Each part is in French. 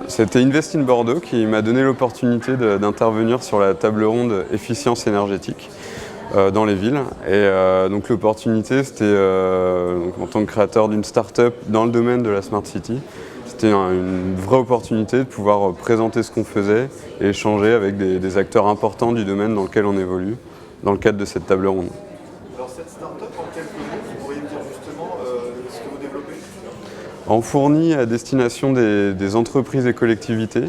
C'était Invest in Bordeaux qui m'a donné l'opportunité d'intervenir sur la table ronde efficience énergétique dans les villes. Et donc l'opportunité, c'était en tant que créateur d'une start-up dans le domaine de la Smart City, c'était une vraie opportunité de pouvoir présenter ce qu'on faisait et échanger avec des acteurs importants du domaine dans lequel on évolue, dans le cadre de cette table ronde. Alors cette start-up, en quelques mots, vous pourriez me dire justement ce que vous développez? On fournit à destination des entreprises et collectivités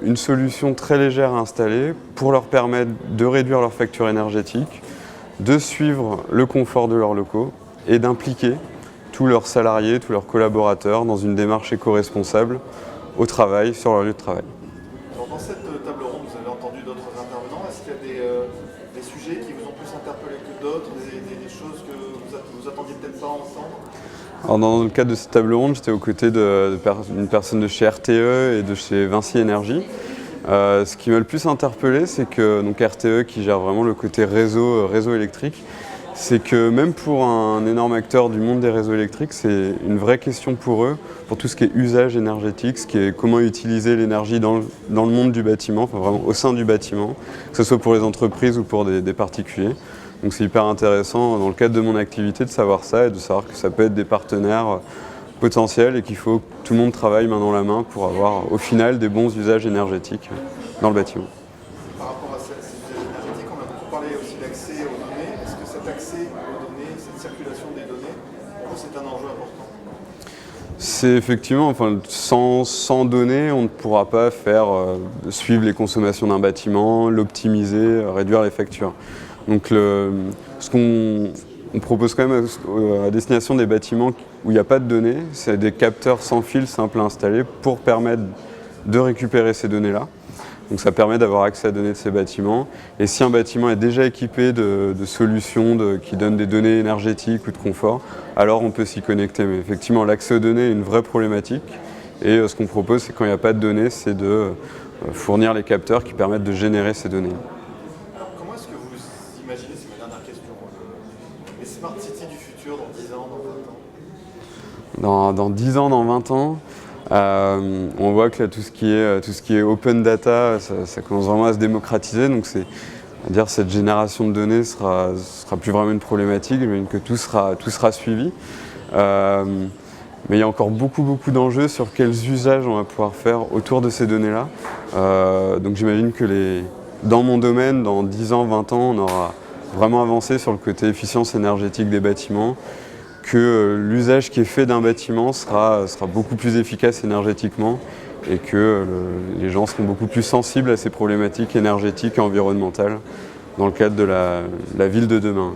une solution très légère à installer pour leur permettre de réduire leur facture énergétique, de suivre le confort de leurs locaux et d'impliquer tous leurs salariés, tous leurs collaborateurs dans une démarche éco-responsable au travail, sur leur lieu de travail. Alors dans cette table ronde, vous avez entendu d'autres intervenants. Est-ce qu'il y a des sujets qui vous ont plus interpellé que d'autres, des choses que vous attendiez peut-être pas à entendre? Alors dans le cadre de cette table ronde, j'étais aux côtés d'une personne de chez RTE et de chez Vinci Énergie. Ce qui m'a le plus interpellé, c'est que donc RTE, qui gère vraiment le côté réseau électrique, c'est que même pour un énorme acteur du monde des réseaux électriques, c'est une vraie question pour eux, pour tout ce qui est usage énergétique, ce qui est comment utiliser l'énergie dans le monde du bâtiment, enfin vraiment au sein du bâtiment, que ce soit pour les entreprises ou pour des particuliers. Donc c'est hyper intéressant dans le cadre de mon activité de savoir ça et de savoir que ça peut être des partenaires potentiels et qu'il faut que tout le monde travaille main dans la main pour avoir au final des bons usages énergétiques dans le bâtiment. Par rapport à ces usages énergétiques, on a beaucoup parlé aussi d'accès aux données. Est-ce que cet accès aux données, cette circulation des données, c'est un enjeu important? C'est effectivement, enfin, sans données, on ne pourra pas faire suivre les consommations d'un bâtiment, l'optimiser, réduire les factures. Donc ce qu'on propose quand même à destination des bâtiments où il n'y a pas de données, c'est des capteurs sans fil simples à installer pour permettre de récupérer ces données-là. Donc ça permet d'avoir accès à données de ces bâtiments. Et si un bâtiment est déjà équipé de solutions qui donnent des données énergétiques ou de confort, alors on peut s'y connecter. Mais effectivement, l'accès aux données est une vraie problématique. Et ce qu'on propose, c'est quand il n'y a pas de données, c'est de fournir les capteurs qui permettent de générer ces données. Alors comment est-ce que vous imaginez, c'est ma dernière question, les Smart Cities du futur dans 10 ans, dans 20 ans? Dans 10 ans, dans 20 ans, on voit que là, tout ce qui est open data, ça commence vraiment à se démocratiser. Donc cette génération de données sera plus vraiment une problématique, j'imagine que tout sera suivi. Mais il y a encore beaucoup d'enjeux sur quels usages on va pouvoir faire autour de ces données-là. Donc j'imagine que dans mon domaine, dans 10 ans, 20 ans, on aura vraiment avancé sur le côté efficience énergétique des bâtiments, que l'usage qui est fait d'un bâtiment sera beaucoup plus efficace énergétiquement et que les gens seront beaucoup plus sensibles à ces problématiques énergétiques et environnementales dans le cadre de la ville de demain.